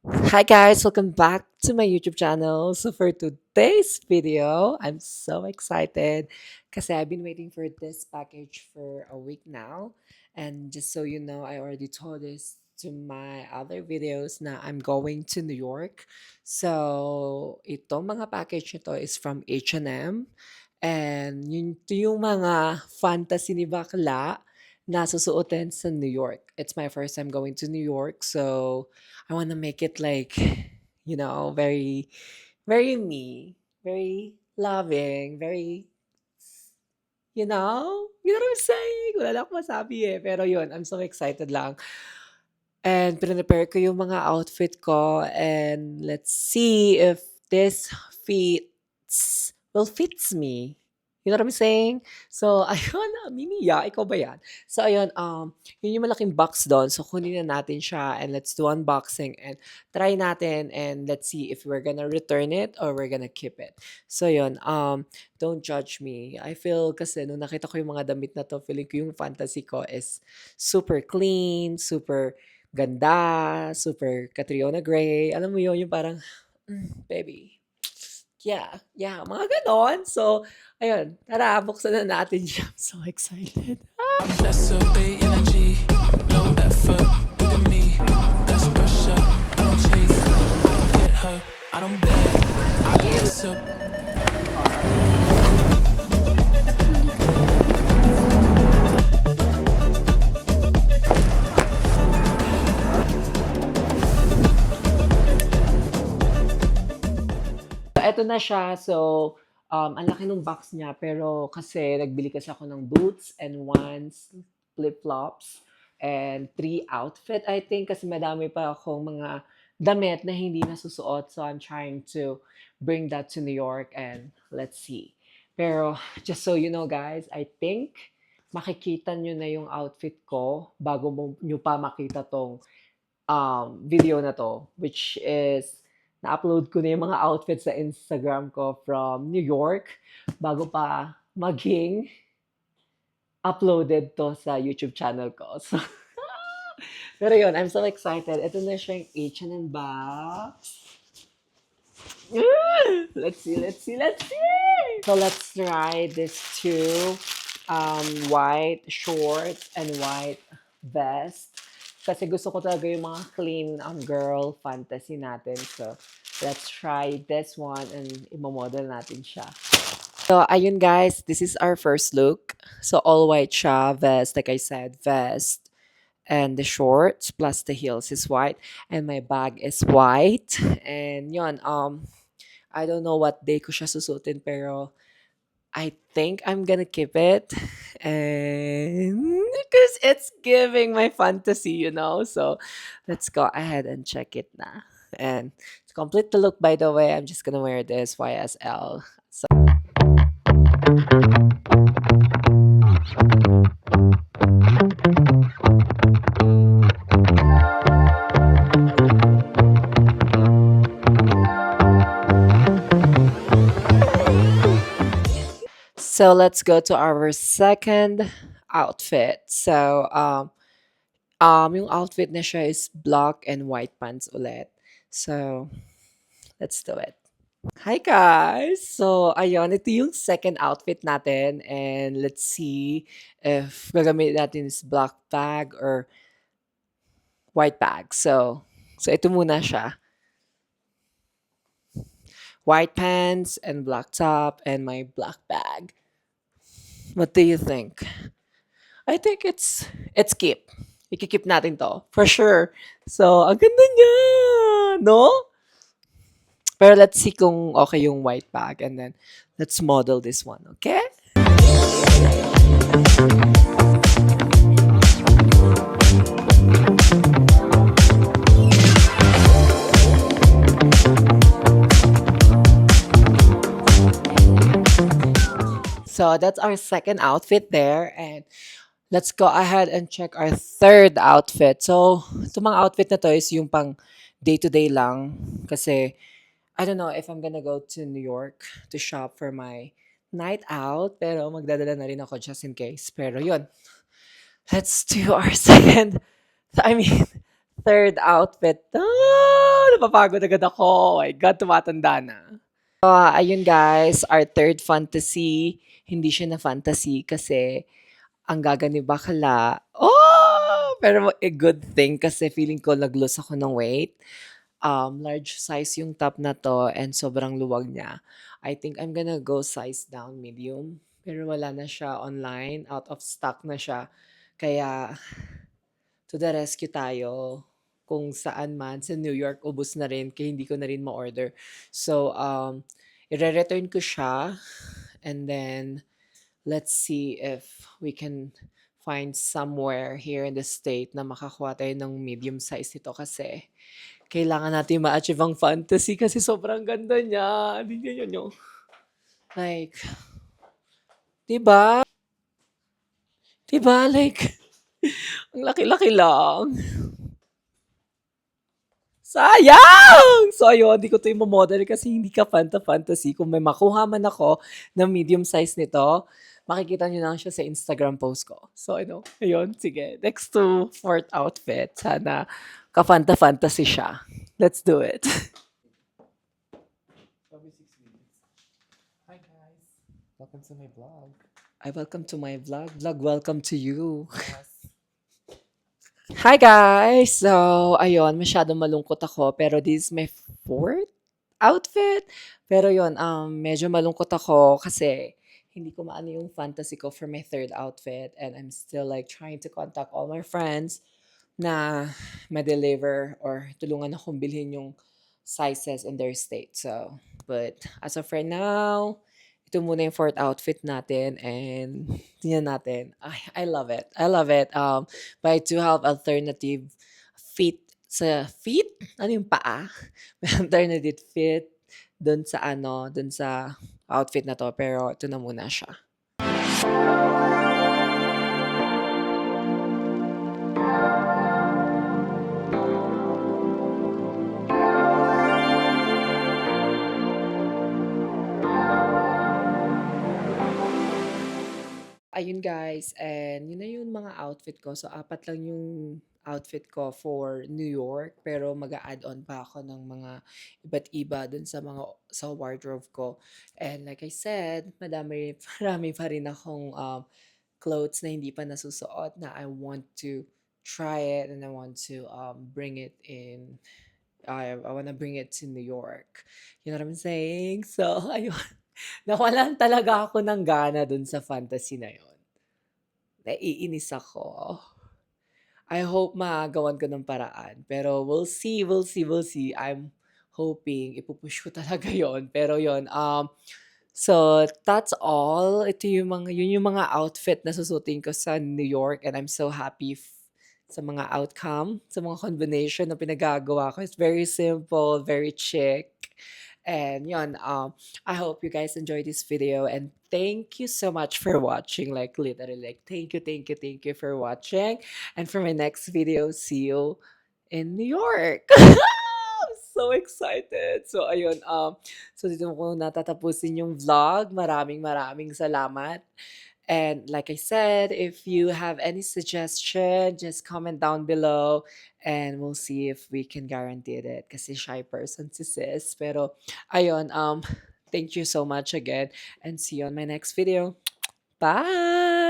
Hi guys, welcome back to my YouTube channel. So for today's video, I'm so excited because I've been waiting for this package for a week now. And just so you know, I already told this to my other videos na I'm going to New York. So itong mga package nito is from H&M. And yun, ito yung mga fantasy ni Bakla na susuotin sa New York. It's my first time going to New York. So I want to make it like, very, very me, very loving, very, you know what I'm saying? Wala lang akong masabi eh. Pero yun, I'm so excited lang. And prepare ko yung mga outfit ko and let's see if this fits me. You know what I'm saying? So, ayun, Mimiya, ikaw ba yan? So, ayun, yun yung malaking box doon. So, kunin na natin siya and let's do unboxing and try natin and let's see if we're gonna return it or we're gonna keep it. So, yun, don't judge me. I feel kasi nung nakita ko yung mga damit na to, feeling ko yung fantasy ko is super clean, super ganda, super Catriona Gray. Alam mo yun, yung parang, baby. Yeah, yeah, mga ganon. So, ayun, tara, buksan na natin siya. I'm so excited. That's a big energy, low effort, look at me. That's pressure, I don't chase, I don't get her, I don't beg, I kiss up. So, eto na siya. So, ang laki ng box niya. Pero kasi nagbili kasi ako ng boots and ones, flip-flops, and 3 outfit, I think. Kasi madami pa akong mga damit na hindi nasusuot. So, I'm trying to bring that to New York and let's see. Pero, just so you know guys, I think makikita nyo na yung outfit ko bago nyo pa makita tong video na 'to, which is na-upload ko na yung mga outfits sa Instagram ko from New York bago pa maging uploaded 'to sa YouTube channel ko. So, pero yun, I'm so excited. Ito na siya yung H&M box. Let's see, let's see, let's see! So, let's try this two white shorts and white vest. Kasi gusto ko talaga yung mga clean girl fantasy natin. So, let's try this one and imamodel natin siya. So, ayun guys, this is our first look. So, all white siya, vest, like I said, vest. And the shorts plus the heels is white. And my bag is white. And yun, I don't know what day ko siya susutin, pero I think I'm gonna keep it. And because it's giving my fantasy. So let's go ahead and check it now. And to complete the look, by the way, I'm just gonna wear this YSL. So let's go to our second outfit. So yung outfit na siya is black and white pants ulit. So let's do it. Hi guys! So, ayun, ito yung second outfit natin and let's see if gagamit natin is black bag or white bag. So ito muna siya. White pants and black top and my black bag. What do you think? I think it's keep. Ikikip natin to. For sure. So, ang ganda niya! No? Pero let's see kung okay yung white bag and then let's model this one, okay? So that's our second outfit there and let's go ahead and check our third outfit. So, itong mga outfit na to is yung pang day-to-day lang kasi I don't know if I'm gonna go to New York to shop for my night out, pero magdadala na rin ako just in case. Pero yun, let's do our second, I mean, third outfit. Ah, napapagod agad ako. Oh my God, tumatanda na. Ayun guys, our third fantasy. Hindi siya na fantasy kasi ang gaga ni bakla. Oh! Pero a good thing kasi feeling ko nag-lose ako ng weight. Large size yung top na 'to and sobrang luwag niya. I think I'm gonna go size down medium, pero wala na siya online, out of stock na siya. Kaya to the rescue tayo. Kung saan man, sa New York ubos na rin kaya hindi ko na rin ma-order. So, ire-return ko siya and then let's see if we can find somewhere here in the state na makakuha tayo ng medium size nito kasi kailangan natin ma-achieve ang fantasy kasi sobrang ganda niya. Tingnan niyo. Like, 'di ba? 'Di ba? Like, ang laki-laki lang. Sayang! So ayun, di ko 'to imo-model kasi hindi ka fantasy. Kung may makuha man ako na medium size nito, makikita niyo lang siya sa Instagram post ko. So ano, ayun, sige. Next to fourth outfit, sana ka-fantasy siya. Let's do it. Hi guys. Welcome to my vlog. Welcome to my vlog. Vlog, welcome to you. Hi guys! So, ayun, masyadong malungkot ako pero this is my fourth outfit. Pero yun, medyo malungkot ako kasi hindi ko maano yung fantasy ko for my third outfit and I'm still like trying to contact all my friends na ma-deliver or tulungan akong bilhin yung sizes in their state. So, but as of right now, ito muna yung fourth outfit natin and tingnan natin. I love it. I love it. But I do have alternative fit sa fit? Ano yung paa? May alternative fit dun sa ano, dun sa outfit na to. Pero ito na muna siya. Ayun guys, and yun na yung mga outfit ko. So, apat lang yung outfit ko for New York. Pero mag-a-add-on pa ako ng mga iba't iba dun sa wardrobe ko. And like I said, marami pa rin akong clothes na hindi pa nasusuot na I want to try it and I want to bring it in. I want to bring it to New York. You know what I'm saying? So, ayun. Nawalan talaga ako ng gana dun sa fantasy na yun. Naiinis ako. I hope magawan ko ng paraan. Pero we'll see, we'll see, we'll see. I'm hoping ipupush ko talaga yon. Pero yon, so that's all. Yun yung mga outfit na susutin ko sa New York and I'm so happy sa mga outcome, sa mga combination na pinagagawa ko. It's very simple, very chic. And yun, I hope you guys enjoyed this video and thank you so much for watching. Like literally, like thank you for watching. And for my next video, see you in New York. I'm so excited. So ayun, so dito ko natatapusin yung vlog. Maraming salamat. And like I said, if you have any suggestion, just comment down below and we'll see if we can guarantee it. Kasi shy person si sis. Pero ayun, thank you so much again and see you on my next video. Bye!